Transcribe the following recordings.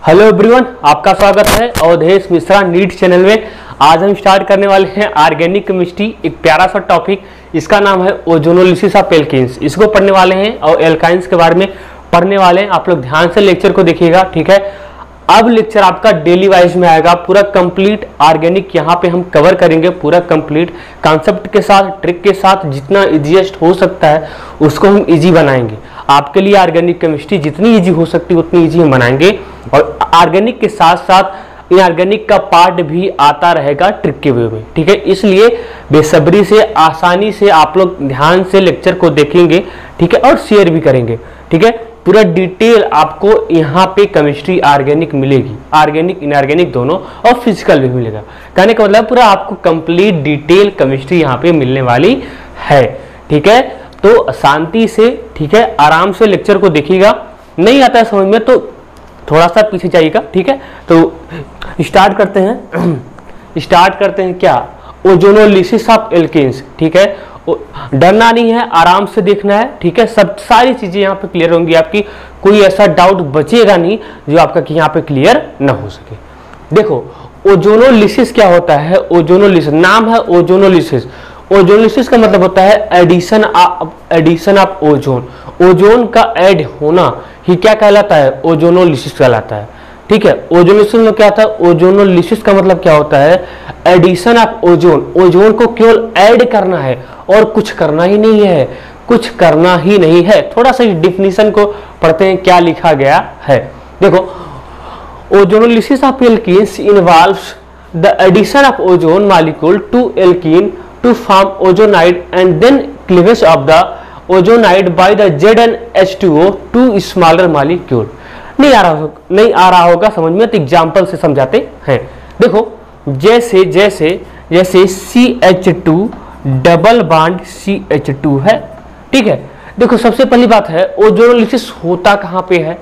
Hello everyone, आपका स्वागत है अवधेश मिश्रा नीट चैनल में। आज हम स्टार्ट करने वाले हैं ऑर्गेनिक केमिस्ट्री, एक प्यारा सा टॉपिक। इसका नाम है ओजोनोलिसिस ऑफ एल्कीन्स। इसको पढ़ने वाले हैं और एल्काइंस के बारे में पढ़ने वाले हैं। आप लोग ध्यान से लेक्चर को देखिएगा, ठीक है। अब लेक्चर आपका डेली वाइज में आएगा, पूरा कंप्लीट ऑर्गेनिक यहाँ पे हम कवर करेंगे, पूरा कंप्लीट कॉन्सेप्ट के साथ, ट्रिक के साथ, जितना इजीएस्ट हो सकता है उसको हम इजी बनाएंगे। आपके लिए ऑर्गेनिक केमिस्ट्री जितनी इजी हो सकती है उतनी इजी हम बनाएंगे। और ऑर्गेनिक के साथ साथ इनऑर्गेनिक का पार्ट भी आता रहेगा ट्रिक के वे में, ठीक है। इसलिए बेसब्री से, आसानी से आप लोग ध्यान से लेक्चर को देखेंगे, ठीक है, और शेयर भी करेंगे, ठीक है। पूरा डिटेल आपको यहाँ पे केमिस्ट्री ऑर्गेनिक मिलेगी, ऑर्गेनिक इनऑर्गेनिक दोनों, और फिजिकल भी मिलेगा। कहने का मतलब पूरा आपको कंप्लीट डिटेल केमिस्ट्री यहाँ पे मिलने वाली है, ठीक है। तो शांति से, ठीक है, आराम से लेक्चर को देखिएगा। नहीं आता है समझ में तो थोड़ा सा पीछे जाइएगा, ठीक है। तो स्टार्ट करते हैं क्या, ओजोनोलिसिस ऑफ एल्कीन्स, ठीक है। डरना नहीं है, आराम से देखना है, ठीक है। सब सारी चीजें यहाँ पे क्लियर होंगी आपकी, कोई ऐसा डाउट बचेगा नहीं जो आपका कि यहाँ पे क्लियर ना हो सके। देखो ओजोनोलिसिस क्या होता है। ओजोनोलिसिस नाम है ओजोनोलिसिस। ओजोनोलिसिस का मतलब होता है एडिशन ऑफ ओजोन। ओजोन का ऐड होना ही क्या कहलाता है, ओजोनोलिसिस कहलाता है, ठीक है। ओजोनोलिसिस में क्या था, ओजोनोलिसिस का मतलब क्या होता है, एडिशन ऑफ ओजोन। ओजोन को केवल ऐड करना है और कुछ करना ही नहीं है, कुछ करना ही नहीं है। थोड़ा सा डिफिनीशन को पढ़ते हैं क्या लिखा गया है। देखो ozonolysis of alkenes involves the addition of ozone molecule to alkene to form ozonide and then cleavage of the ozonide by the ZnH2O to smaller molecule। नहीं आ रहा होगा समझ में, तो एग्जाम्पल से समझाते हैं। देखो जैसे CH2 डबल बॉन्ड CH2 है, ठीक है। देखो सबसे पहली बात है, ओजोनोलिसिस होता कहाँ पे है।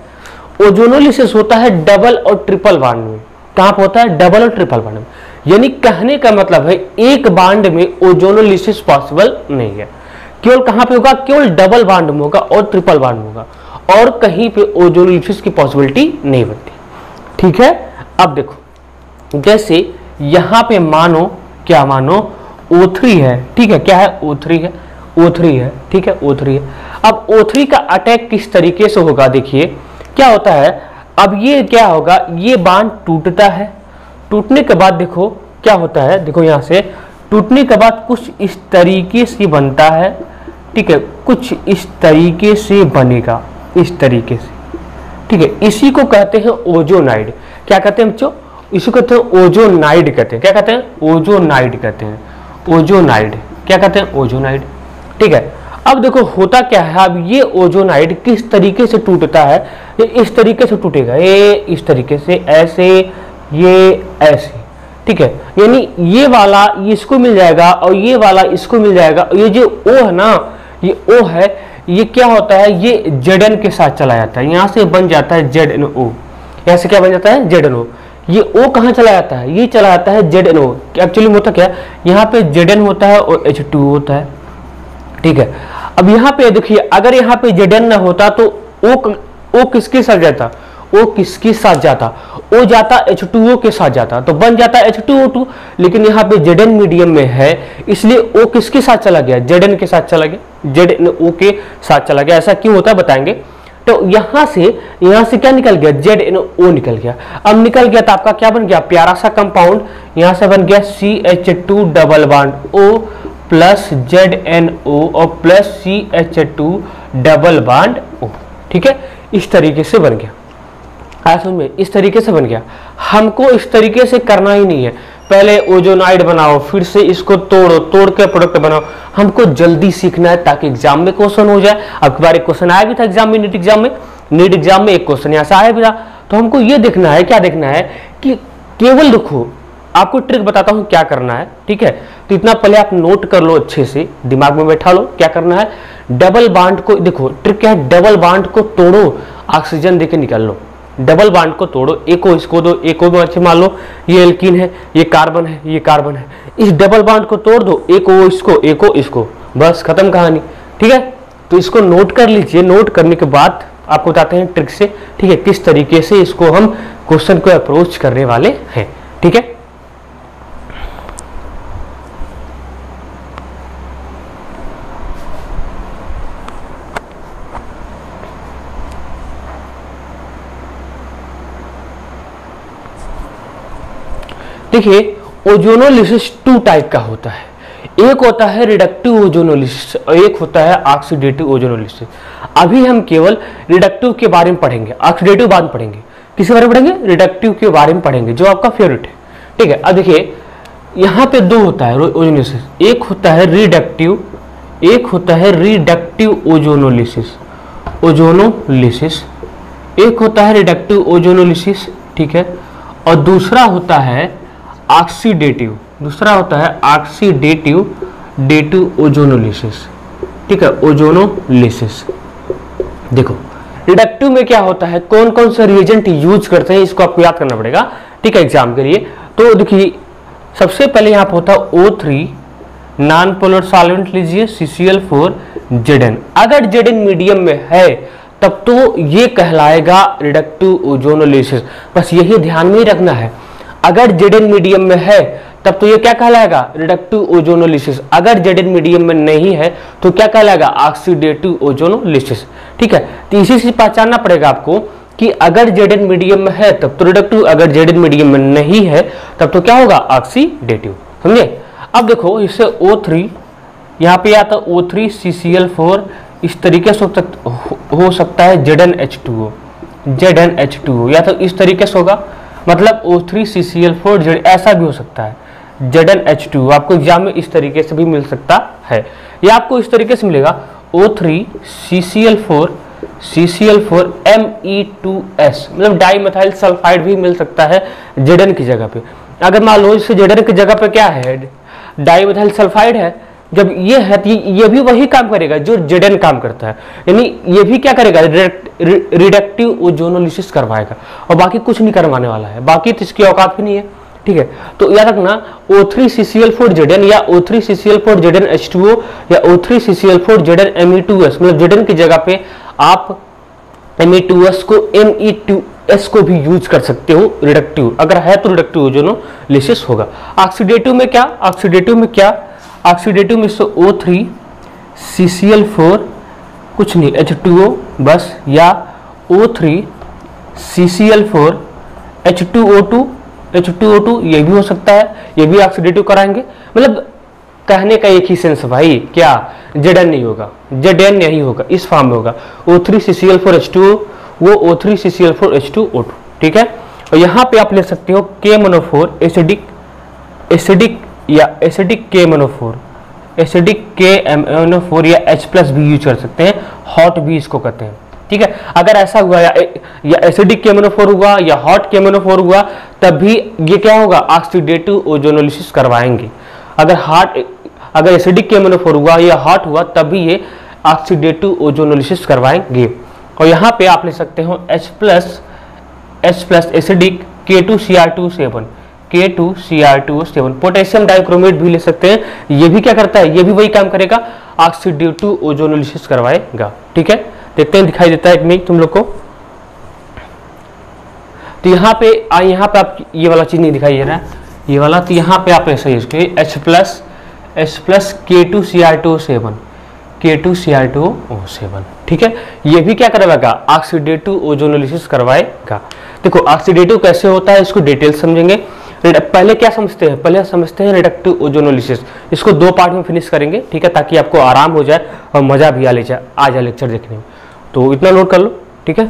ओजोनोलिसिस होता है डबल और ट्रिपल बॉन्ड में। कहाँ पे होता है, डबल और ट्रिपल बॉन्ड में। यानी कहने का मतलब है एक बांड में ओजोनोलिसिस पॉसिबल नहीं है। केवल कहां पे होगा, केवल डबल बांड में होगा और ट्रिपल बांड में होगा, और कहीं पे ओजोनोलिसिस की पॉसिबिलिटी नहीं बनती, ठीक है। अब देखो जैसे यहां पे मानो O3 है, ठीक है। क्या है, O3 है, ठीक है, O3 है। अब O3 का अटैक किस तरीके से होगा, देखिए क्या होता है। अब ये क्या होगा, ये बांड टूटता है। टूटने के बाद देखो क्या होता है, देखो यहां से टूटने के बाद कुछ इस तरीके से बनता है, ठीक है। कुछ इस तरीके से बनेगा, इस तरीके से, ठीक है। इसी को कहते हैं ओजोनाइड। क्या कहते हैं बच्चों, इसी को कहते हैं ओजोनाइड कहते हैं। क्या कहते हैं, ओजोनाइड कहते हैं। ओजोनाइड क्या कहते हैं, ओजोनाइड, ठीक है। अब देखो होता क्या है, अब ये ओजोनाइड किस तरीके से टूटता है, ये इस तरीके से टूटेगा, ये इस तरीके से, ऐसे, ये ऐसे, ठीक है। यानी ये वाला इसको मिल जाएगा और ये वाला इसको मिल जाएगा। ये जो O है ना, ये O है, ये क्या होता है, ये Zn के साथ चला जाता है। यहां से बन जाता है ZnO। यहां से क्या बन जाता है, ZnO। ये O कहां चला जाता है, ये चला जाता है ZnO। एक्चुअली होता क्या, यहाँ पे Zn होता है और H2O होता है, ठीक है। अब यहाँ पे देखिए, अगर यहाँ पे Zn न होता तो O किसके साथ जाता, O किसके साथ जाता, O जाता H2O के साथ जाता, तो बन जाता H2O2। लेकिन यहाँ पे Zn मीडियम में है, इसलिए O किसके साथ चला गया, Zn के साथ चला गया, ZnO के साथ चला गया। ऐसा क्यों होता है बताएंगे। तो यहाँ से क्या निकल गया, ZnO निकल गया। अब निकल गया तो आपका क्या बन गया, प्यारा सा कंपाउंड। यहाँ से बन गया CH2 double bond O plus ZnO और plus CH2 double bond O, ठीक है। इस तरीके से बन गया, समझ में, इस तरीके से बन गया। हमको इस तरीके से करना ही नहीं है, पहले ओजोनाइड बनाओ, फिर से इसको तोड़ के प्रोडक्ट बनाओ। हमको जल्दी सीखना है ताकि एग्जाम में क्वेश्चन हो जाए। अब की बार एक क्वेश्चन आया भी था एग्जाम में, नीट एग्जाम में एक क्वेश्चन यहाँ से आया भी था। तो हमको ये देखना है, क्या देखना है कि केवल देखो, आपको ट्रिक बताता हूँ क्या करना है, ठीक है। तो इतना पहले आप नोट कर लो, अच्छे से दिमाग में बैठा लो क्या करना है। डबल बॉन्ड को देखो, ट्रिक क्या है, डबल बॉन्ड को तोड़ो, ऑक्सीजन देके निकाल लो। डबल बॉन्ड को तोड़ो, एक को इसको दो, एक को अच्छे मान लो ये एल्कीन है, ये कार्बन है, ये कार्बन है। इस डबल बॉन्ड को तोड़ दो, एक को इसको, एक को इसको, बस खत्म कहानी, ठीक है। तो इसको नोट कर लीजिए। नोट करने के बाद आपको बताते हैं ट्रिक से, ठीक है, किस तरीके से इसको हम क्वेश्चन को अप्रोच करने वाले हैं, ठीक है। देखिए ओजोनोलिसिस 2 टाइप का होता है, एक होता है रिडक्टिव ओजोनोलिसिस और एक होता है ऑक्सीडेटिव ओजोनोलिसिस। अभी हम केवल रिडक्टिव के बारे में पढ़ेंगे, ऑक्सीडेटिव बाद में पढ़ेंगे। किसके बारे में पढ़ेंगे? रिडक्टिव के बारे में पढ़ेंगे, जो आपका फेवरेट है, ठीक है। अब देखिए यहाँ पे दो होता है ओजोनोलिसिस, एक होता है रिडक्टिव, एक होता है रिडक्टिव ओजोनोलिसिस, ओजोनोलिसिस, एक होता है रिडक्टिव ओजोनोलिसिस, ठीक है, और दूसरा होता है ऑक्सीडेटिव, दूसरा होता है ऑक्सीडेटिव ओजोनोलिसिस, ठीक है, ओजोनोलिसिस। देखो रिडक्टिव में क्या होता है, कौन कौन से रिएजेंट यूज करते हैं, इसको आपको याद करना पड़ेगा, ठीक है, एग्जाम के लिए। तो देखिए सबसे पहले यहाँ पे होता है O3 नॉन पोलर सॉल्वेंट लीजिए CCl4 Zn। अगर Zn मीडियम में है तब तो ये कहलाएगा रिडक्टिव ओजोनोलिसिस, बस यही ध्यान में ही रखना है। अगर Zn मीडियम में है तब तो ये क्या कहलाएगा? Reductive ozonolysis. अगर Zn मीडियम में नहीं है तो क्या कहलाएगा? ऑक्सीडेटिव ओजोनोलिसिस, ठीक है। तो इसी से पहचानना पड़ेगा आपको कि अगर Zn मीडियम में है तब तो रिडक्टिव, अगर Zn मीडियम में नहीं है तब तो क्या होगा? ऑक्सीडेटिव, समझे। अब देखो इससे O3 यहाँ पे आता है O3 CCl4, इस तरीके से हो सकता है ZnH2O, ZnH2O, या तो इस तरीके से होगा, मतलब O3 CCl4 ऐसा भी हो सकता है ZnH2O। आपको एग्जाम में इस तरीके से भी मिल सकता है, या आपको इस तरीके से मिलेगा O3 CCl4 Me2S, मतलब डाइमेथाइल सल्फाइड भी मिल सकता है Zn की जगह पे। अगर मान लो इससे Zn की जगह पे क्या है? डाइमेथाइल सल्फाइड है, जब ये है तो ये भी वही काम करेगा जो Zn काम करता है, यानी ये भी क्या करेगा? रिडक्टिव ओजोनोलिसिस करवाएगा, और बाकी कुछ नहीं करवाने वाला है, बाकी तो इसकी औकात भी नहीं है, ठीक है। तो याद रखना O3 CCl4 Zn या O3 CCl4 ZnH2O या O3 CCl4 Zn Me2S, मतलब Zn की जगह पे आप Me2S को Me2S को भी यूज कर सकते हो रिडक्टिव, अगर है तो रिडक्टिव ओजोनोलिसिस होगा। ऑक्सीडेटिव में क्या? ऑक्सीडेटिव में क्या? ऑक्सीडेटिव में से O3 CCl4 कुछ नहीं H2O बस, या O3 CCl4 H2O2 ये भी हो सकता है, ये भी ऑक्सीडेटिव कराएंगे। मतलब कहने का एक ही सेंस भाई, क्या Zn नहीं होगा, Zn नहीं होगा, इस फॉर्म में होगा O3 CCl4 H2O, वो O3 CCl4 H2O2, ठीक है। और यहाँ पे आप ले सकते हो K-MnO4 एसिडिक या एसिडिक K-MnO4, एसिडिक KMnO4 या H+ भी यूज कर सकते हैं, हॉट भी इसको कहते हैं, ठीक है। अगर ऐसा हुआ या एसिडिक KMnO4 हुआ या हॉट KMnO4 हुआ, तब भी ये क्या होगा? ऑक्सीडेटिव ओजोनोलिसिस करवाएंगे। अगर एसिडिक KMnO4 हुआ या हॉट हुआ तब भी ये ऑक्सीडेटिव ओजोनोलिसिस करवाएंगे। और यहाँ पे आप ले सकते हो H+ acidic K2Cr2O7, K2Cr2O7, potassium dichromate भी ले सकते हैं, ये भी क्या करता है? ये भी वही काम करेगा, ऑक्सीडेटिव ओजोनोलिसिस करवाएगा, ठीक है। देखते हैं दिखाई देता है कि नहीं तुम लोग को। तो यहाँ पे आप ये वाला चीज नहीं दिखाई दे रहा है, ये वाला, तो यहाँ पे आप ऐसा यूज करिए H+ K2Cr2O7, K2Cr2O7, ठीक है। ये भी क्या करवाएगा? ऑक्सीडेटिव ओजोनोलिसिस करवाएगा। देखो ऑक्सीडेटिव कैसे होता है इसको डिटेल समझेंगे। पहले क्या समझते हैं? पहले समझते हैं रिडक्टिव ओजोनोलिसिस। इसको 2 पार्ट में फिनिश करेंगे, ठीक है, ताकि आपको आराम हो जाए और मजा भी आ जाए लेक्चर देखने में। तो इतना नोट कर लो, ठीक है।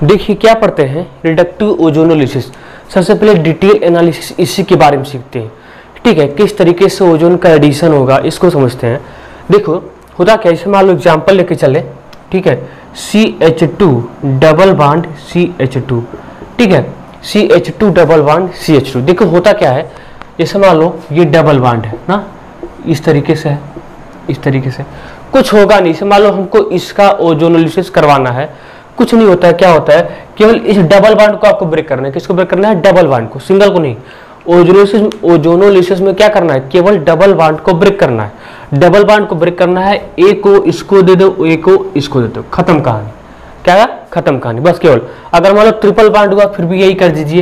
देखिए क्या पढ़ते हैं? Reductive ozonolysis. सबसे पहले डिटेल एनालिसिस इसी के बारे में सीखते हैं, ठीक है, किस तरीके से ओजोन का एडिशन होगा इसको समझते हैं। देखो होता क्या, इसे मान लो एग्जाम्पल लेके चले, ठीक है, CH2 डबल बॉन्ड CH2, ठीक है, CH2 डबल बॉन्ड CH2। देखो होता क्या है, जैसे मान लो ये डबल बॉन्ड है ना, इस तरीके से है, इस तरीके से कुछ होगा नहीं। इसे मान लो हमको इसका ओजोनोलिसिस करवाना है, कुछ नहीं होता है। क्या होता है? केवल इस डबल बॉन्ड को आपको ब्रेक करना है। किसको ब्रेक करना है? डबल बॉन्ड को, सिंगल को नहीं। ओजोनोलिसिस में क्या करना है? केवल डबल बॉन्ड को ब्रेक करना है। डबल बॉन्ड को ब्रेक करना है, ए को इसको दे दो, ए को इसको दे दो, खत्म कहानी। क्या खत्म कहानी, बस केवल। अगर मान लो ट्रिपल बॉन्ड हुआ फिर भी यही कर दीजिए,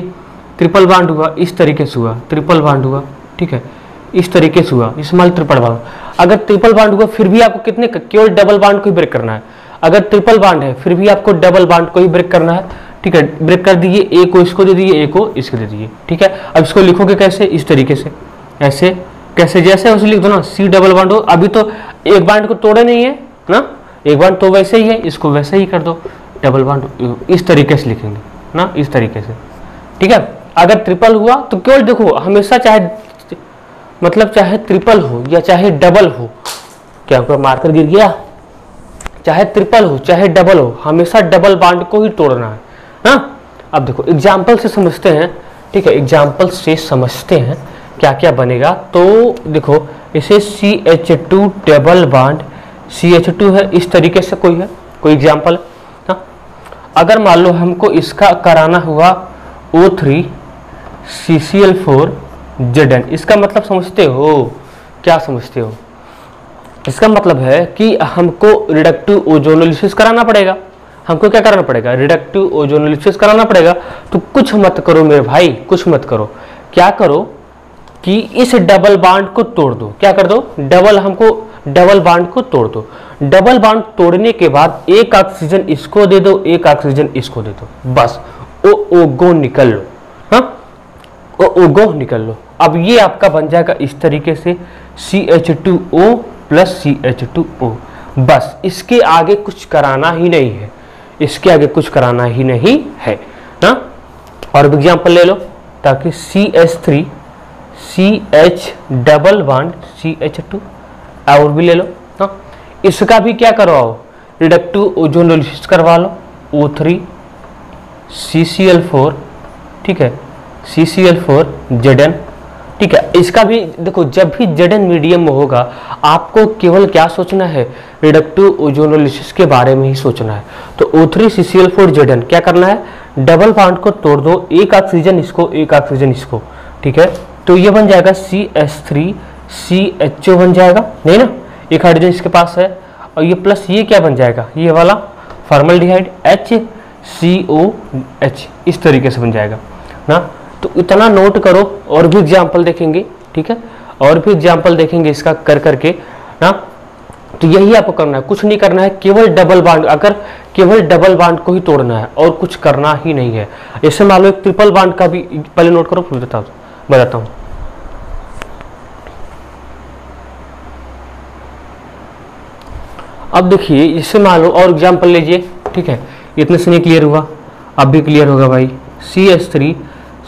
ट्रिपल बॉन्ड हुआ इस तरीके से हुआ, ट्रिपल बॉन्ड हुआ, ठीक है, इस तरीके से हुआ, इस मान ट्रिपल बॉन्ड। अगर ट्रिपल बॉन्ड हुआ फिर भी आपको कितने, केवल डबल बॉन्ड को ही ब्रेक करना है। अगर ट्रिपल बॉन्ड है फिर भी आपको डबल बॉन्ड को ही ब्रेक करना है, ठीक है। ब्रेक कर दीजिए, ए को इसको दे दीजिए, ए को इसको दे दीजिए, ठीक है। अब इसको लिखोगे कैसे, इस तरीके से, ऐसे कैसे, जैसे उसे लिख दो ना, सी डबल बॉन्ड हो। अभी तो एक बॉन्ड को तोड़े नहीं है ना, एक बॉन्ड तो वैसे ही है, इसको वैसे ही कर दो, डबल बॉन्ड इस तरीके से लिखेंगे ना, इस तरीके से, ठीक है। अगर ट्रिपल हुआ तो केवल देखो, हमेशा चाहे मतलब चाहे ट्रिपल हो या चाहे डबल हो, क्या आपका मार्कर गिर गया, चाहे ट्रिपल हो चाहे डबल हो, हमेशा डबल बॉन्ड को ही तोड़ना है ना। अब देखो एग्जाम्पल से समझते हैं, ठीक है, एग्जाम्पल से समझते हैं क्या क्या बनेगा। तो देखो इसे CH2 डबल बॉन्ड, CH2 है इस तरीके से, कोई है कोई एग्जाम्पल ना। अगर मान लो हमको इसका कराना हुआ O3 CCl4 Zn, इसका मतलब समझते हो, क्या समझते हो? इसका मतलब है कि हमको रिडक्टिव ओजोनोलिसिस कराना पड़ेगा। हमको क्या कराना पड़ेगा, रिडक्टिव ओजोनोलिसिस कराना पड़ेगा। तो कुछ मत करो मेरे भाई, कुछ मत करो, क्या करो कि इस डबल बॉन्ड को तोड़ दो। क्या कर दो, डबल बॉन्ड को तोड़ दो। डबल बॉन्ड तोड़ने के बाद एक ऑक्सीजन इसको दे दो, एक ऑक्सीजन इसको दे दो, बस ओगो निकल लो, हाँ ओगो निकल लो। अब ये आपका बन जाएगा इस तरीके से CH2O प्लस CH2O, बस इसके आगे कुछ कराना ही नहीं है, इसके आगे कुछ कराना ही नहीं है ना। और एग्जाम्पल ले लो, ताकि CH3 CH double bond CH2, और भी ले लो ना, इसका भी क्या करवाओ, रिडक्टिव ओजोनोलिसिस करवा लो, O3 CCl4, ठीक है, CCl4 Zn, ठीक है। इसका भी देखो, जब भी Zn मीडियम में होगा आपको केवल क्या सोचना है, रिडक्टिव ओजोनोलिसिस के बारे में ही सोचना है। तो O3 CCl4 Zn क्या करना है, डबल बॉन्ड को तोड़ दो, एक ऑक्सीजन इसको, एक ऑक्सीजन इसको, ठीक है। तो ये बन जाएगा CH3 CHO बन जाएगा, नहीं ना, एक हाइड्रोजन इसके पास है, और ये प्लस ये क्या बन जाएगा, ये वाला फॉर्मल्डिहाइड HCOH, इस तरीके से बन जाएगा ना। तो इतना नोट करो, और भी एग्जाम्पल देखेंगे, ठीक है, और भी एग्जाम्पल देखेंगे इसका कर करके ना। तो यही आपको करना है, कुछ नहीं करना है, केवल डबल बॉन्ड, अगर केवल डबल बॉन्ड को ही तोड़ना है और कुछ करना ही नहीं है। जैसे मान लो एक ट्रिपल बॉन्ड का भी पहले नोट करो, फिर बताता हूँ। अब देखिए, इससे मान लो और एग्जाम्पल लीजिए, ठीक है, इतने से नहीं क्लियर हुआ, अब भी क्लियर होगा भाई। CH3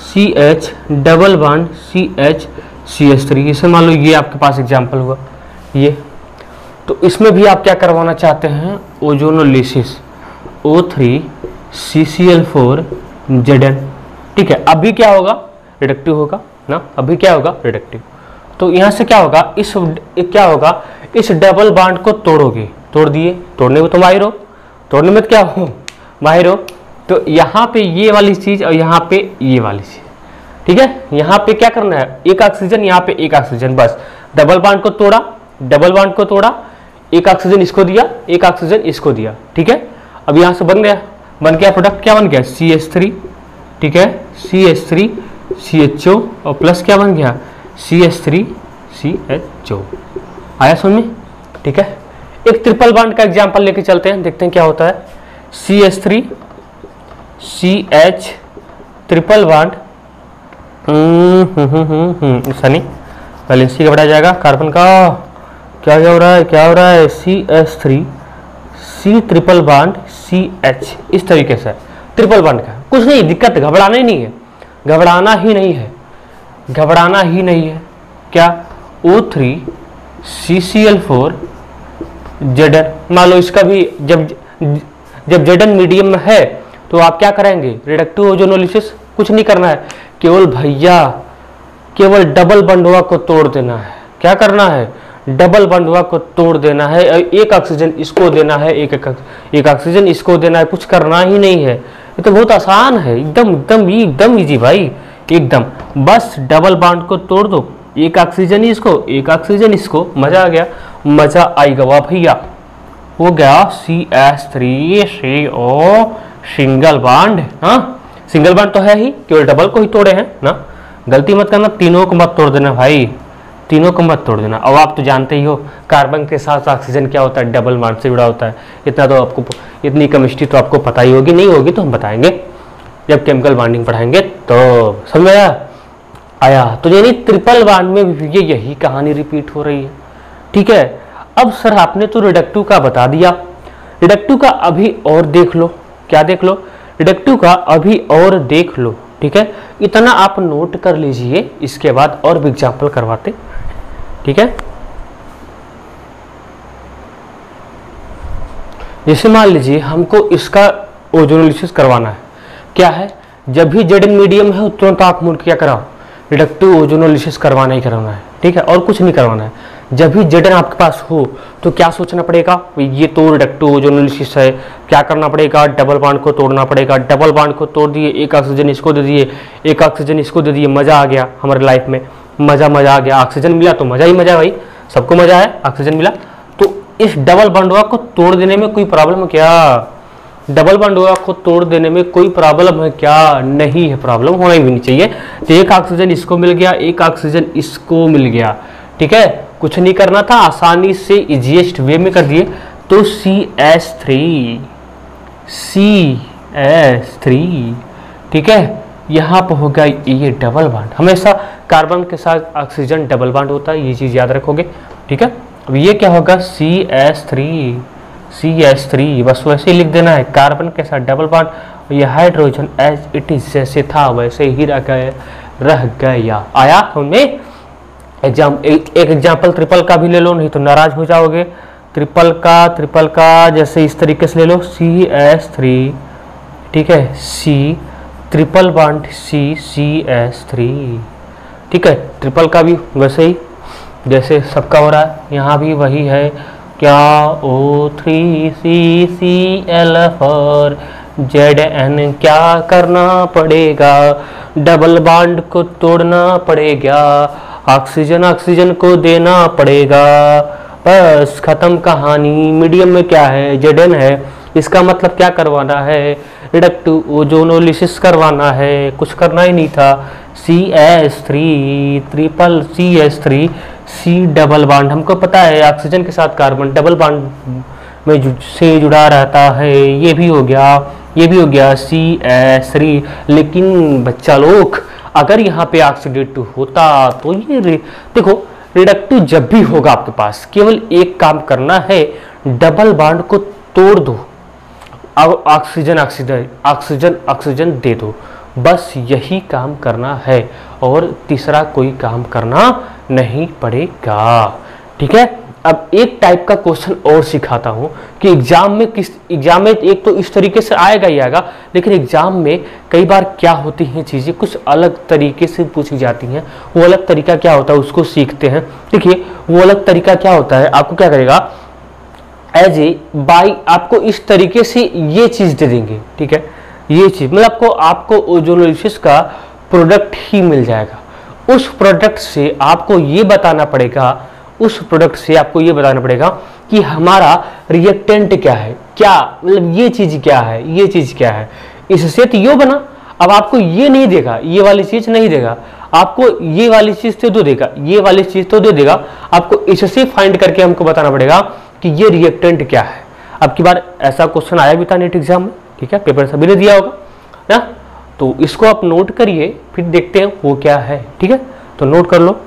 CH double bond CH CH3, इसे मान लो ये आपके पास एग्जाम्पल हुआ ये। तो इसमें भी आप क्या करवाना चाहते हैं, ओजोनोलिसिस, O3 CCl4 Zn, ठीक है। अभी क्या होगा, रिडक्टिव होगा ना, अभी क्या होगा, रिडक्टिव। तो यहाँ से क्या होगा, इस डबल बॉन्ड को तोड़ोगे, तोड़ दिए, तोड़ने में तो माहिर हो, तोड़ने में क्या हो, माहिर हो। तो यहाँ पे ये वाली चीज और यहाँ पे ये वाली चीज, ठीक है। यहाँ पे क्या करना है, एक ऑक्सीजन, यहाँ पे एक ऑक्सीजन, बस डबल बॉन्ड को तोड़ा, डबल बॉन्ड को तोड़ा, एक ऑक्सीजन इसको दिया, एक ऑक्सीजन इसको दिया, ठीक है। अब यहाँ से बन गया प्रोडक्ट, क्या बन गया, CH3, ठीक है, CH3 CHO, और प्लस क्या बन गया, CH3 CHO। आया समझ में, ठीक है। एक ट्रिपल बॉन्ड का एग्जांपल लेके चलते हैं, देखते हैं क्या होता है। CH3 CH triple bond, Sunny valency का बढ़ा जाएगा कार्बन का, क्या हो रहा है, CH3 C triple bond CH, इस तरीके से ट्रिपल बॉन्ड का, कुछ नहीं दिक्कत, घबराना ही नहीं है, घबराना ही नहीं है। क्या, O3 CCl4 Zn, मान लो इसका भी जब Zn मीडियम में है तो आप क्या करेंगे, रिडक्टिव ओजोनोलिसिस, कुछ नहीं करना है, केवल डबल बंधुआ को तोड़ देना है। क्या करना है, डबल बंधुआ को तोड़ देना है, एक ऑक्सीजन इसको देना है, एक ऑक्सीजन इसको देना है, कुछ करना ही नहीं है। ये तो बहुत आसान है, एकदम इजी भाई, एकदम। बस डबल बॉन्ड को तोड़ दो, एक ऑक्सीजन इसको, एक ऑक्सीजन इसको, मजा आ गया, मजा आएगा वाह भैया। हो गया CH3CO सिंगल बॉन्ड। हाँ सिंगल बॉन्ड तो है ही, केवल डबल को ही तोड़े हैं ना, गलती मत करना, तीनों को मत तोड़ देना भाई, तीनों को मत तोड़ देना। अब आप तो जानते ही हो कार्बन के साथ ऑक्सीजन क्या होता है, डबल बॉन्ड से जुड़ा होता है। इतना तो आपको, इतनी केमिस्ट्री तो आपको पता ही होगी, नहीं होगी तो हम बताएंगे जब केमिकल बॉन्डिंग पढ़ाएंगे तो। समझ आया? तो यानी ट्रिपल बॉन्ड में भी ये यही कहानी रिपीट हो रही है। ठीक है, अब सर आपने तो रिडक्टिव का बता दिया, रिडक्टिव का अभी और देख लो। क्या देख लो? रिडक्टिव का अभी और देख लो। ठीक है, इतना आप नोट कर लीजिए, इसके बाद और भी एग्जाम्पल करवाते। ठीक है, जैसे मान लीजिए हमको इसका ओजोनोलिसिस करवाना है। क्या है, जब भी जेड मीडियम है तुरंत आप मूड क्या कराओ, रिडक्टिव ओजोनोलिसिस करवाना ही करवाना है। ठीक है, और कुछ नहीं करवाना है। जब भी जेड आपके पास हो तो क्या सोचना पड़ेगा, ये तो रिडक्टिव ओजोनोलिसिस है, क्या करना पड़ेगा, डबल बॉन्ड को तोड़ना पड़ेगा। डबल बॉन्ड को तोड़ दिए, एक ऑक्सीजन इसको दे दिए, एक ऑक्सीजन इसको दे दिए, मजा आ गया हमारे लाइफ में, मजा आ गया। ऑक्सीजन मिला तो मजा ही मजा भाई, सबको मजा है, ऑक्सीजन मिला। तो इस डबल बॉन्ड को तोड़ देने में कोई प्रॉब्लम है क्या? डबल बॉन्ड को तोड़ देने में कोई प्रॉब्लम है क्या? नहीं है, प्रॉब्लम होना ही नहीं चाहिए। तो एक ऑक्सीजन इसको मिल गया, एक ऑक्सीजन इसको मिल गया। ठीक है, कुछ नहीं करना था, आसानी से इजीएस्ट वे में कर दिए। तो CH3 ठीक है, यहाँ पर होगा ये डबल बॉन्ड। हमेशा कार्बन के साथ ऑक्सीजन डबल बॉन्ड होता है, ये चीज याद रखोगे। ठीक है, अब ये क्या होगा, CH3 बस वैसे ही लिख देना है, कार्बन के साथ डबल बॉन्ड, ये हाइड्रोजन एज इट इज जैसे था वैसे ही रह गया। आया हमें एक एग्जाम्पल ट्रिपल का भी ले लो, नहीं तो नाराज हो जाओगे। ट्रिपल का जैसे इस तरीके से ले लो, CH3 ठीक है, C ट्रिपल बॉन्ड CH3 ठीक है। ट्रिपल का भी वैसे ही जैसे सबका हो रहा है, यहाँ भी वही है क्या, O3CCl4 Zn क्या करना पड़ेगा, डबल बॉन्ड को तोड़ना पड़ेगा, ऑक्सीजन को देना पड़ेगा, बस खत्म कहानी। मीडियम में क्या है, Zn है, इसका मतलब क्या करवाना है, रिडक्टिव ओजोनोलिसिस करवाना है, कुछ करना ही नहीं था। CH3 C डबल बॉन्ड, हमको पता है ऑक्सीजन के साथ कार्बन डबल बॉन्ड में से जुड़ा रहता है, ये भी हो गया CH3। लेकिन बच्चा लोग अगर यहाँ पे ऑक्सीडेटिव होता तो ये देखो, रिडक्टिव जब भी होगा आपके पास केवल एक काम करना है, डबल बॉन्ड को तोड़ दो, अब ऑक्सीजन दे दो, बस यही काम करना है और तीसरा कोई काम करना नहीं पड़ेगा। ठीक है, अब एक टाइप का क्वेश्चन और सिखाता हूं कि एग्जाम में एक तो इस तरीके से आएगा ही आएगा, लेकिन एग्जाम में कई बार क्या होती हैं चीजें कुछ अलग तरीके से पूछी जाती हैं। वो अलग तरीका क्या होता है उसको सीखते हैं। देखिए वो अलग तरीका क्या होता है, आपको क्या करेगा, एज ए बाई आपको इस तरीके से ये चीज दे देंगे। ठीक है, ये चीज मतलब आपको ओजोनोलिसिस का प्रोडक्ट ही मिल जाएगा। उस प्रोडक्ट से आपको ये बताना पड़ेगा कि हमारा रिएक्टेंट क्या है, क्या मतलब ये चीज क्या है, इससे तो यो बना। अब आपको ये नहीं देगा, ये वाली चीज नहीं देगा, आपको ये वाली चीज तो दे देगा, आपको इससे फाइंड करके हमको बताना पड़ेगा कि ये रिएक्टेंट क्या है। अब की बार ऐसा क्वेश्चन आया भी था नेट एग्जाम में। ठीक है, पेपर सभी ने दिया होगा ना, तो इसको आप नोट करिए, फिर देखते हैं वो क्या है। ठीक है, तो नोट कर लो।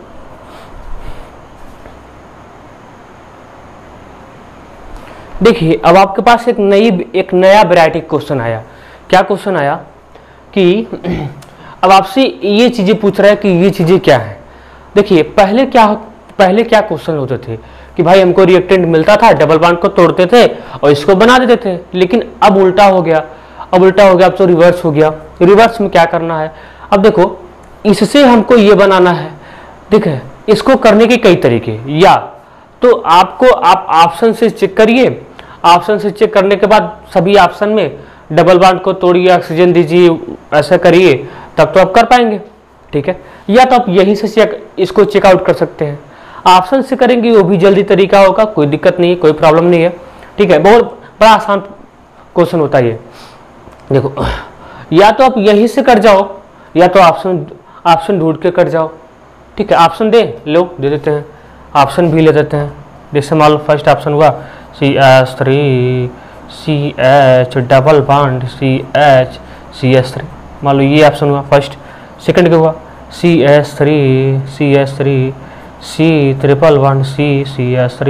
देखिए अब आपके पास एक नया वैरायटी क्वेश्चन आया। क्या क्वेश्चन आया कि अब आपसे ये चीजें पूछ रहा है कि ये चीजें क्या है। देखिए पहले क्या क्वेश्चन होते थे कि भाई हमको रिएक्टेंट मिलता था, डबल बॉन्ड को तोड़ते थे और इसको बना देते थे, लेकिन अब उल्टा हो गया, अब तो रिवर्स हो गया। रिवर्स में क्या करना है, अब देखो इससे हमको ये बनाना है। देखिए इसको करने के कई तरीके, या तो आप ऑप्शन से चेक करिए, ऑप्शन से चेक करने के बाद सभी ऑप्शन में डबल बॉन्ड को तोड़िए, ऑक्सीजन दीजिए, ऐसा करिए, तब तो आप कर पाएंगे। ठीक है, या तो आप यहीं से इसको चेकआउट कर सकते हैं। ऑप्शन से करेंगे वो भी जल्दी तरीका होगा, कोई दिक्कत नहीं है, कोई प्रॉब्लम नहीं है, ठीक है। बहुत बड़ा आसान क्वेश्चन होता है ये। देखो, या तो आप यहीं से कर जाओ या तो ऑप्शन ढूंढ के कर जाओ, ठीक है। ऑप्शन दे देते हैं, ऑप्शन भी ले देते हैं। जैसे मान लो फर्स्ट ऑप्शन हुआ CH3 CH double bond CH3, मान लो ये ऑप्शन हुआ फर्स्ट। सेकंड क्या हुआ CH3 C triple bond CH3,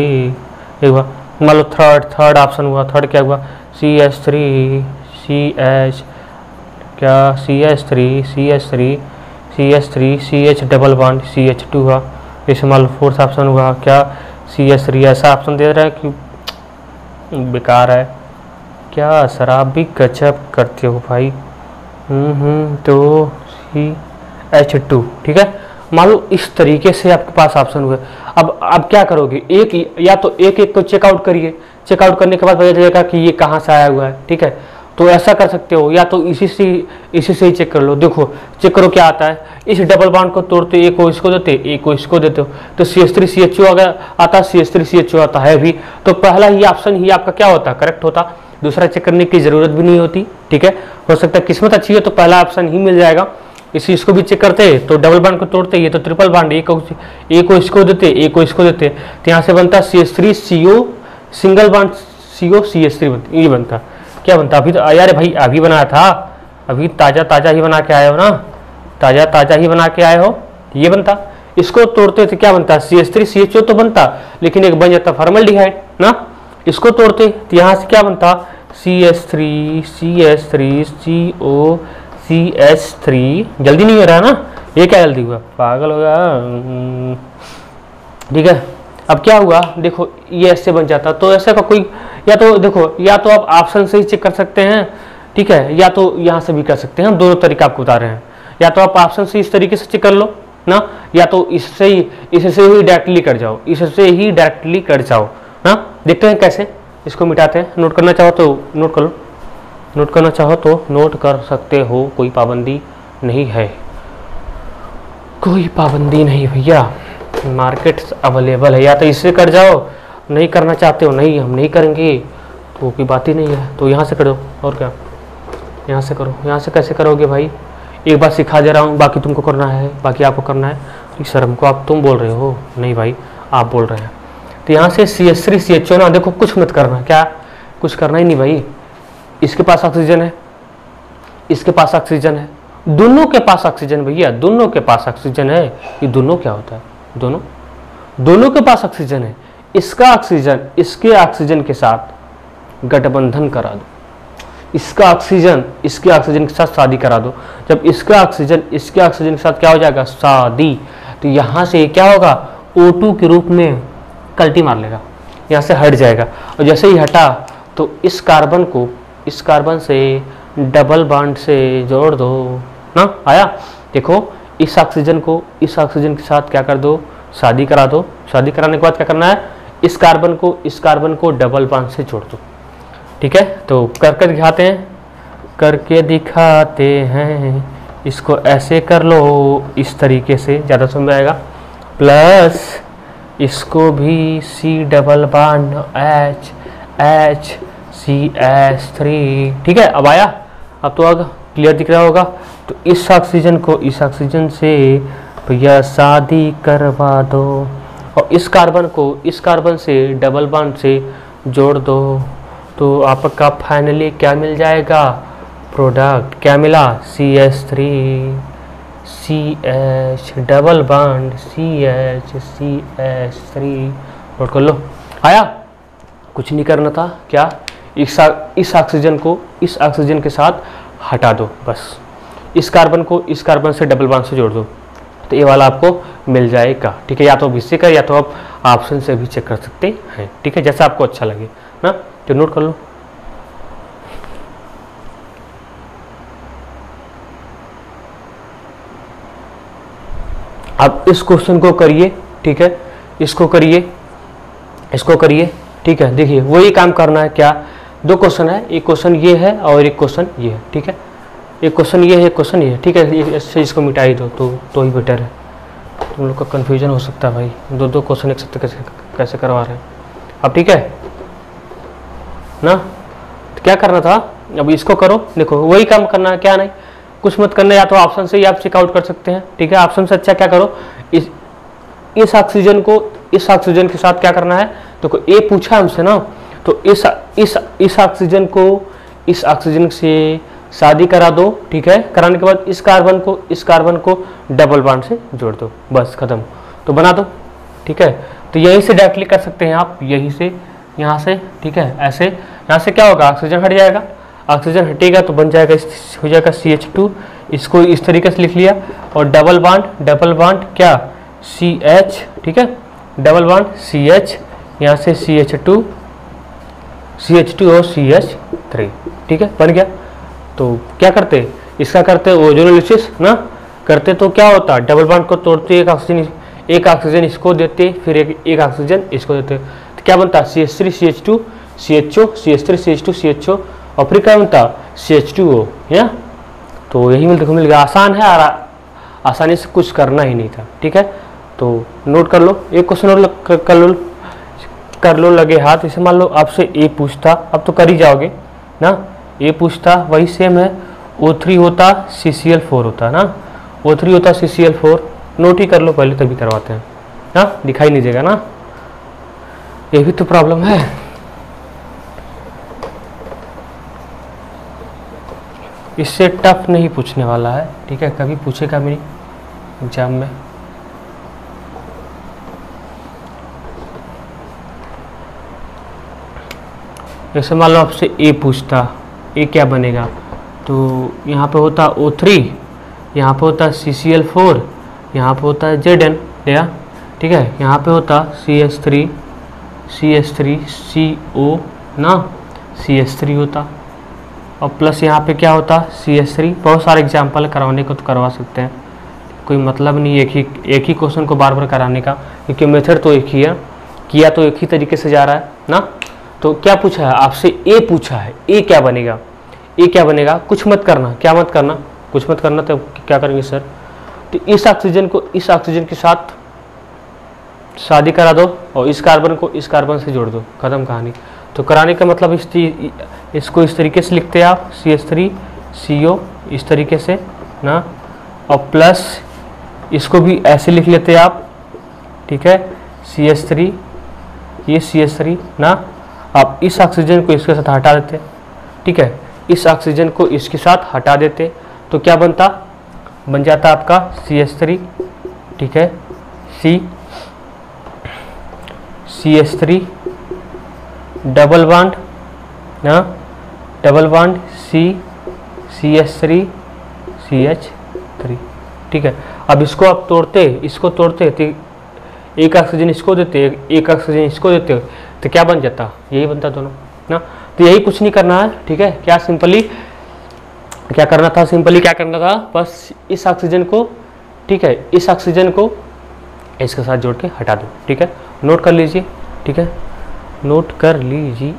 एक हुआ। मान लो थर्ड ऑप्शन हुआ, थर्ड क्या हुआ CH3 CH double bond CH2 हुआ। जैसे मान लो फोर्थ ऑप्शन हुआ क्या CH3, ऐसा ऑप्शन दे रहा है कि बेकार है क्या सर, आप भी गजब करते हो भाई। तो CH2, ठीक है। मान लो इस तरीके से आपके पास ऑप्शन हुए। अब क्या करोगे, या तो एक को चेकआउट करिए, चेकआउट करने के बाद पता चलेगा कि ये कहाँ से आया हुआ है, ठीक है। तो ऐसा कर सकते हो, या तो इसी से ही चेक कर लो। देखो चेक करो क्या आता है। इस डबल बॉन्ड को तोड़ते एक को इसको देते, एक को इसको देते हो, तो CH3 CHO आता है, CH3 CHO आता है भी, तो पहला ही ऑप्शन ही आपका क्या होता, करेक्ट होता। दूसरा चेक करने की जरूरत भी नहीं होती, ठीक है। हो सकता है किस्मत अच्छी है तो पहला ऑप्शन ही मिल जाएगा। इसको भी चेक करते तो डबल बॉन्ड को तोड़ते, ये तो ट्रिपल बॉन्ड, एक को इसको देते, एक को इसको देते, तो यहाँ से बनता CH3 CO single bond CO CH3 ये बनता। क्या बनता अभी तो यार भाई अभी बनाया था, अभी ताजा ही बना के आए हो ना, ताजा ही बना के आए हो, ये बनता। इसको तोड़ते तो क्या बनता CH3 CHO तो बनता, लेकिन एक बन जाता फॉर्मल्डिहाइड ना। इसको तोड़ते तो यहाँ से क्या बनता CH3 CO CH3, जल्दी नहीं हो रहा ना, ये क्या जल्दी हुआ, पागल हो गया, ठीक है। अब क्या हुआ देखो, ये ऐसे बन जाता। तो ऐसे का कोई, या तो देखो, या तो आप ऑप्शन से ही चेक कर सकते हैं, ठीक है, या तो यहाँ से भी कर सकते हैं। हम दोनों तरीका आपको बता रहे हैं। या तो आप ऑप्शन से इस तरीके से चेक कर लो ना, या तो इससे ही डायरेक्टली कर जाओ, इससे ही डायरेक्टली कर जाओ ना। देखते हैं कैसे इसको मिटाते हैं। नोट करना चाहो तो नोट कर लो, नोट करना चाहो तो नोट कर सकते हो, कोई पाबंदी नहीं है, कोई पाबंदी नहीं भैया, मार्केट अवेलेबल है। या तो इससे कर जाओ, नहीं करना चाहते हो नहीं हम नहीं करेंगे तो कोई बात ही नहीं है, तो यहाँ से करो। और क्या, यहाँ से करो। यहाँ से कैसे करोगे भाई, एक बार सिखा दे रहा हूँ, बाकी तुमको करना है, बाकी आपको करना है। सर हमको आप तुम बोल रहे हो, नहीं भाई आप बोल रहे हैं। तो यहाँ से CH3 CHO ना, देखो कुछ मत करना, क्या कुछ करना ही नहीं भाई। इसके पास ऑक्सीजन है, इसके पास ऑक्सीजन है, दोनों के पास ऑक्सीजन भैया, दोनों के पास ऑक्सीजन है। ये दोनों क्या होता है, दोनों के पास ऑक्सीजन है। इसका ऑक्सीजन इसके ऑक्सीजन के साथ गठबंधन करा दो, इसका ऑक्सीजन इसके ऑक्सीजन के साथ शादी करा दो। जब इसका ऑक्सीजन इसके ऑक्सीजन के साथ क्या हो जाएगा, शादी, तो यहाँ से क्या होगा, O2 के रूप में कल्टी मार लेगा, यहाँ से हट जाएगा। और जैसे ही हटा तो इस कार्बन को इस कार्बन से डबल बॉन्ड से जोड़ दो ना, आया। देखो इस ऑक्सीजन को इस ऑक्सीजन के साथ क्या कर दो, शादी करा दो। शादी कराने के बाद क्या करना है, इस कार्बन को डबल बॉन्ड से जोड़ दो, ठीक है। तो करके दिखाते हैं, इसको ऐसे कर लो, इस तरीके से ज़्यादा समझ में आएगा। प्लस इसको भी C double bond H CH3, ठीक है। अब आया, अब तो आगे क्लियर दिख रहा होगा। तो इस ऑक्सीजन को इस ऑक्सीजन से भैया शादी करवा दो, और इस कार्बन को इस कार्बन से डबल बॉन्ड से जोड़ दो, तो आपका फाइनली क्या मिल जाएगा, प्रोडक्ट क्या मिला, CH3 CH double bond CH3। Note कर लो, आया। कुछ नहीं करना था, क्या इस ऑक्सीजन को इस ऑक्सीजन के साथ हटा दो, बस इस कार्बन को इस कार्बन से डबल बॉन्ड से जोड़ दो, तो ये वाला आपको मिल जाएगा, ठीक है। या तो अब इससे कर, या तो आप ऑप्शन से भी चेक कर सकते हैं, ठीक है, जैसा आपको अच्छा लगे ना। तो नोट कर लो। अब इस क्वेश्चन को करिए, ठीक है, इसको करिए, ठीक है। देखिए वही काम करना है, क्या दो क्वेश्चन है, एक क्वेश्चन ये है और एक क्वेश्चन ये है, ठीक है। एक क्वेश्चन ये है, क्वेश्चन ये है, ठीक है, इससे इसको मिटा ही दो तो ही बेटर है। तुम लोग का कन्फ्यूजन हो सकता है भाई, दो क्वेश्चन एक साथ कैसे करवा रहे हैं अब, ठीक है ना। तो क्या करना था, अब इसको करो, देखो वही काम करना है, क्या नहीं कुछ मत करना, या तो ऑप्शन से ही आप चेकआउट कर सकते हैं, ठीक है। ऑप्शन से अच्छा क्या करो, इस ऑक्सीजन को इस ऑक्सीजन के साथ क्या करना है, देखो ए पूछा हमसे ना, तो इस ऑक्सीजन को इस ऑक्सीजन से शादी करा दो, ठीक है। कराने के बाद इस कार्बन को डबल बॉन्ड से जोड़ दो, बस खत्म, तो बना दो, ठीक है। तो यहीं से डायरेक्टली कर सकते हैं आप, यहीं से यहाँ से, ठीक है। ऐसे यहाँ से क्या होगा, ऑक्सीजन हट जाएगा, ऑक्सीजन हटेगा तो बन जाएगा, हो जाएगा CH2, इसको इस तरीके से लिख लिया, और डबल बॉन्ड क्या CH, ठीक है, डबल बॉन्ड CH, यहाँ से CH2 और CH3, ठीक है, बन गया। तो क्या करते, इसका करते ओजोनोलिसिस ना करते, तो क्या होता, डबल बॉन्ड को तोड़ते, एक ऑक्सीजन इसको देते, फिर एक ऑक्सीजन इसको देते, तो क्या बनता CH3 CH2 CHO CH3 CH2 CHO, और फिर क्या बनता CH2O, या तो यही मिल गया। आसान है और आसानी से कुछ करना ही नहीं था, ठीक है। तो नोट कर लो, एक क्वेश्चन और कर लो लगे हाथ। इसे मान लो आपसे ए पूछता, अब तो कर ही जाओगे ना, ए पूछता वही सेम है, O3 होता CCl4 होता ना, O3 होता CCl4, नोट ही कर लो पहले तभी करवाते हैं ना, दिखाई नहीं देगा ना, ये भी तो प्रॉब्लम है। इससे टफ नहीं पूछने वाला है, ठीक है, कभी पूछेगा मेरी एग्जाम में। जैसे मान लो आपसे ए पूछता, ए क्या बनेगा, तो यहाँ पे होता O3, यहाँ पे होता CCl4, यहाँ पे होता Zn, या ठीक है, यहाँ पे होता CH3 CO ना, CH3 होता, और प्लस यहाँ पे क्या होता CH3। बहुत सारे एग्जाम्पल करवाने को तो करवा सकते हैं, कोई मतलब नहीं एक ही क्वेश्चन को बार बार कराने का, क्योंकि मेथड तो एक ही है, किया तो एक ही तरीके से जा रहा है ना। तो क्या पूछा है आपसे, ए पूछा है, ए क्या बनेगा, ए क्या बनेगा, कुछ मत करना, क्या मत करना, कुछ मत करना, तो क्या करेंगे सर, तो इस ऑक्सीजन को इस ऑक्सीजन के साथ शादी करा दो, और इस कार्बन को इस कार्बन से जोड़ दो, खत्म कहानी। तो कराने का मतलब इसको इस तरीके से लिखते हैं आप, CH3 CO इस तरीके से ना, और प्लस इसको भी ऐसे लिख लेते हैं आप, ठीक है, CH3 ये CH3 ना, आप इस ऑक्सीजन को इसके साथ हटा देते, ठीक है, इस ऑक्सीजन को इसके साथ हटा देते, तो क्या बनता, बन जाता आपका CH3, ठीक है, CH3 डबल बॉन्ड ना, डबल बॉन्ड CH3 CH3, ठीक है। अब इसको आप इसको तोड़ते तो एक ऑक्सीजन इसको देते, एक ऑक्सीजन इसको देते, तो क्या बन जाता, यही बनता दोनों ना। तो यही कुछ नहीं करना है, ठीक है, क्या सिंपली क्या करना था, क्या करना था, बस इस ऑक्सीजन को, ठीक है, इस ऑक्सीजन को इसके साथ जोड़ के हटा दो, ठीक है, नोट कर लीजिए, ठीक है, नोट कर लीजिए।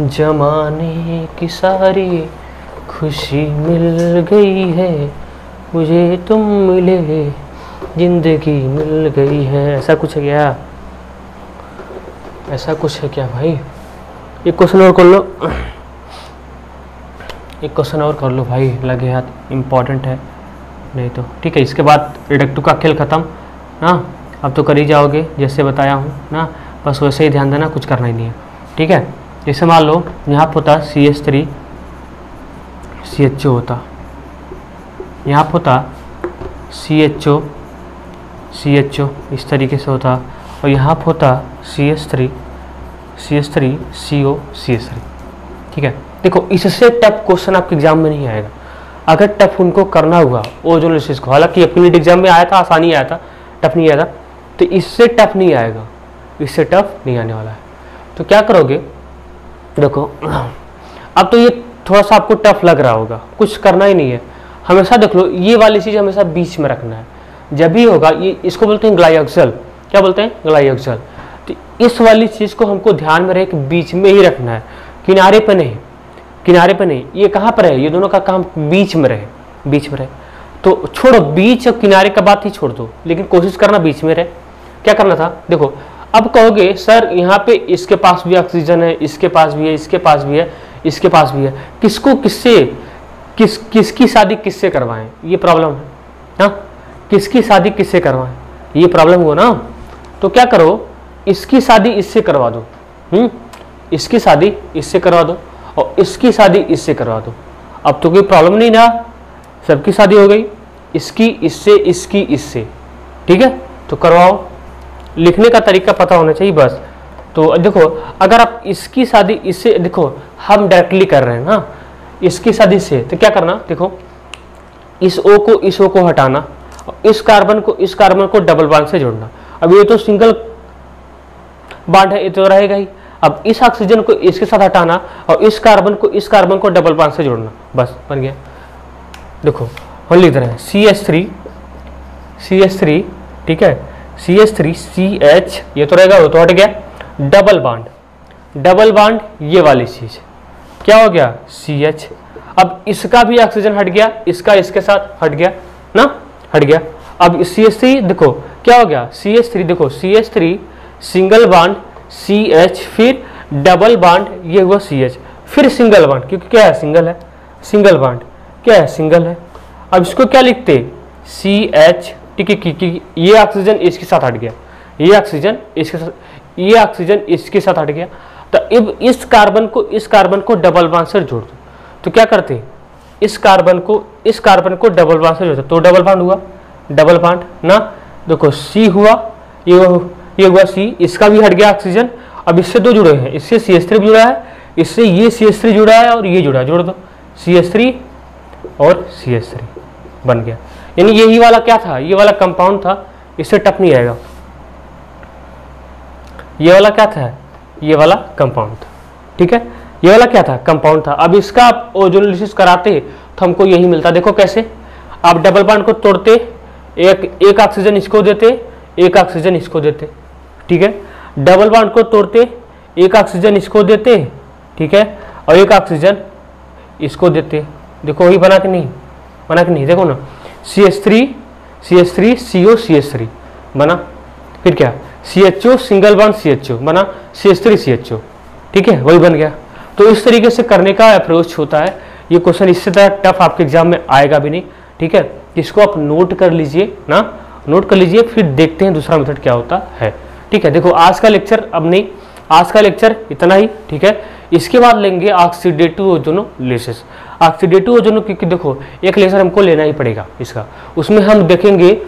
जमाने की सारी खुशी मिल गई है, मुझे तुम मिले जिंदगी मिल गई है, ऐसा कुछ है क्या, ऐसा कुछ है क्या भाई। एक क्वेश्चन और कर लो, एक क्वेश्चन और कर लो भाई, लगे हाथ, इम्पॉर्टेंट है नहीं तो, ठीक है। इसके बाद रिडक्टिव का खेल ख़त्म ना, अब तो कर ही जाओगे जैसे बताया हूँ ना, बस वैसे ही ध्यान देना, कुछ करना ही नहीं है, ठीक है। जैसे मान लो यहाँ पर होता CH3 CHO होता, यहाँ पर होता CHO इस तरीके से होता, और यहाँ पर होता CH3 CO CH3, ठीक है। देखो इससे टफ क्वेश्चन आपके एग्जाम में नहीं आएगा, अगर टफ उनको करना हुआ ओजोनोलिसिस को, हालांकि अपने एग्जाम में आया था, आसानी आया था, टफ नहीं आया था, तो इससे टफ नहीं आएगा, इससे टफ नहीं आने वाला है। तो क्या करोगे, देखो अब तो ये थोड़ा सा आपको टफ लग रहा होगा, कुछ करना ही नहीं है, हमेशा देख लो ये वाली चीज़ हमेशा बीच में रखना है, जब भी होगा ये, इसको बोलते हैं ग्लाइऑक्सल, क्या बोलते हैं, ग्लाइऑक्सल। तो इस वाली चीज को हमको ध्यान में रहे कि बीच में ही रखना है, किनारे पे नहीं, किनारे पे नहीं। ये कहाँ पर है, ये दोनों का काम बीच में रहे, बीच में रहे। तो छोड़ो, बीच और किनारे का बात ही छोड़ दो, लेकिन कोशिश करना बीच में रहे। क्या करना था, देखो अब कहोगे सर यहाँ पे इसके पास भी ऑक्सीजन है, इसके पास भी है, इसके पास भी है, इसके पास भी है, किसको किससे किसकी शादी किससे करवाएं, ये प्रॉब्लम है ना। किसकी शादी किससे करवाएं, ये प्रॉब्लम हो ना। तो क्या करो, इसकी शादी इससे करवा दो, इसकी शादी इससे करवा दो और इसकी शादी इससे करवा दो। अब तो कोई प्रॉब्लम नहीं ना, सबकी शादी हो गई, इसकी इससे, इसकी इससे, ठीक है। तो करवाओ, लिखने का तरीका पता होना चाहिए बस। तो देखो अगर आप इसकी शादी इससे, देखो हम डायरेक्टली कर रहे हैं ना, इसकी शादी से, तो क्या करना, देखो इस O को इस O को हटाना और इस कार्बन को इस कार्बन को डबल बॉन्ड से जोड़ना। अब ये तो सिंगल बॉन्ड है, ये तो रहेगा ही। अब इस ऑक्सीजन को इसके साथ हटाना और इस कार्बन को डबल बॉन्ड से जोड़ना, बस बन गया। देखो हम लिख रहे हैं CH3, ठीक है, CH3 CH, ये तो रहेगा, वो तो हट गया। डबल बॉन्ड ये वाली चीज क्या हो गया, CH। अब इसका भी ऑक्सीजन हट गया, इसका इसके साथ हट गया ना, हट गया। अब CH3 देखो क्या हो गया, CH3 देखो, CH3 सिंगल बॉन्ड CH, फिर डबल बॉन्ड ये हुआ CH, फिर सिंगल बॉन्ड, क्योंकि क्या है, सिंगल है, सिंगल बॉन्ड क्या है, सिंगल है। अब इसको क्या लिखते, CH, ठीक है, ये ऑक्सीजन इसके साथ हट गया, ये ऑक्सीजन इसके साथ, ये ऑक्सीजन इसके साथ हट गया। तो अब इस कार्बन को डबल बॉन्ड से जोड़ दो। तो क्या करते, इस कार्बन को डबल बॉन्ड से जोड़ते, तो डबल बॉन्ड हुआ, डबल बॉन्ड ना। देखो C हुआ, ये हुआ C, इसका भी हट गया ऑक्सीजन। अब इससे दो जुड़े हैं, इससे CH3 जुड़ा है, इससे ये CH3 जुड़ा है और ये जुड़ा है, जोड़ दो CH3 और CH3 बन गया। यानी यही वाला क्या था, ये वाला कंपाउंड था, इससे टफ नहीं आएगा। ये वाला क्या था, ये वाला कंपाउंड था, ठीक है, ये वाला क्या था, कंपाउंड था। अब इसका आप ओजोनोलिसिस कराते तो हमको यही मिलता। देखो कैसे, आप डबल बॉन्ड को तोड़ते, एक ऑक्सीजन इसको देते, एक ऑक्सीजन इसको देते, ठीक है। डबल बॉन्ड को तोड़ते, एक ऑक्सीजन इसको देते, ठीक है, और एक ऑक्सीजन इसको देते। देखो वही बना कि नहीं, बना कि नहीं, देखो ना, CH3 CO CH3 बना, फिर क्या CHO सिंगल बॉन्ड CHO बना, CH3 CHO, ठीक है, वही बन गया। तो इस तरीके से करने का अप्रोच होता है। ये क्वेश्चन इससे तरह टफ आपके एग्जाम में आएगा भी नहीं, ठीक है। इसको आप नोट कर लीजिए ना, नोट कर लीजिए, फिर देखते हैं दूसरा मेथड क्या होता है, ठीक है। देखो आज का लेक्चर अब नहीं, आज का लेक्चर इतना ही, ठीक है। इसके बाद लेंगे ऑक्सीडेटिव ओजोनोलिसिस। ऑक्सीडेटिव ओजोनो, क्योंकि देखो एक लेक्चर हमको लेना ही पड़ेगा इसका, उसमें हम देखेंगे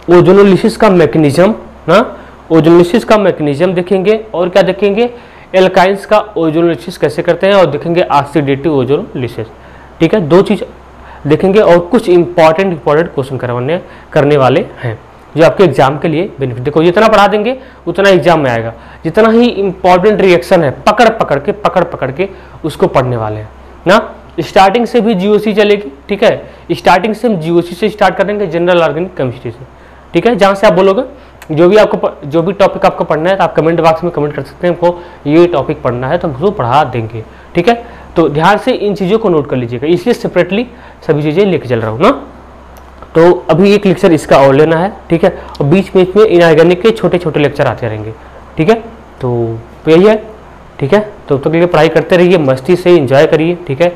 ओजोनोलिसिस का मैकेनिज्म ना, ओजोनोलिसिस का मैकेनिज्म देखेंगे, और क्या देखेंगे, एल्काइंस का ओजोनोलिसिस कैसे करते हैं, और देखेंगे ऑक्सीडेटिव ओजोनोलिसिस, ठीक है। दो चीज देखेंगे और कुछ इंपॉर्टेंट क्वेश्चन करने वाले हैं जो आपके एग्जाम के लिए बेनिफिट। देखो जितना पढ़ा देंगे उतना एग्जाम में आएगा, जितना ही इंपॉर्टेंट रिएक्शन है पकड़ पकड़ के उसको पढ़ने वाले हैं ना। स्टार्टिंग से भी GOC चलेगी, ठीक है, स्टार्टिंग से हम GOC से स्टार्ट करेंगे, जनरल ऑर्गेनिक केमिस्ट्री से, ठीक है। जहाँ से आप बोलोगे जो भी टॉपिक आपको पढ़ना है तो आप कमेंट बॉक्स में कमेंट कर सकते हैं, हमको ये टॉपिक पढ़ना है तो हम उसको पढ़ा देंगे, ठीक है। तो ध्यान से इन चीज़ों को नोट कर लीजिएगा, इसलिए सेपरेटली सभी चीज़ें लेके चल रहा हूँ ना। तो अभी एक लेक्चर इसका और लेना है, ठीक है, और बीच में इनऑर्गेनिक के छोटे छोटे लेक्चर आते रहेंगे, ठीक है। तो यही है, ठीक है। तो तक के लिए पढ़ाई करते रहिए, मस्ती से एंजॉय करिए, ठीक है।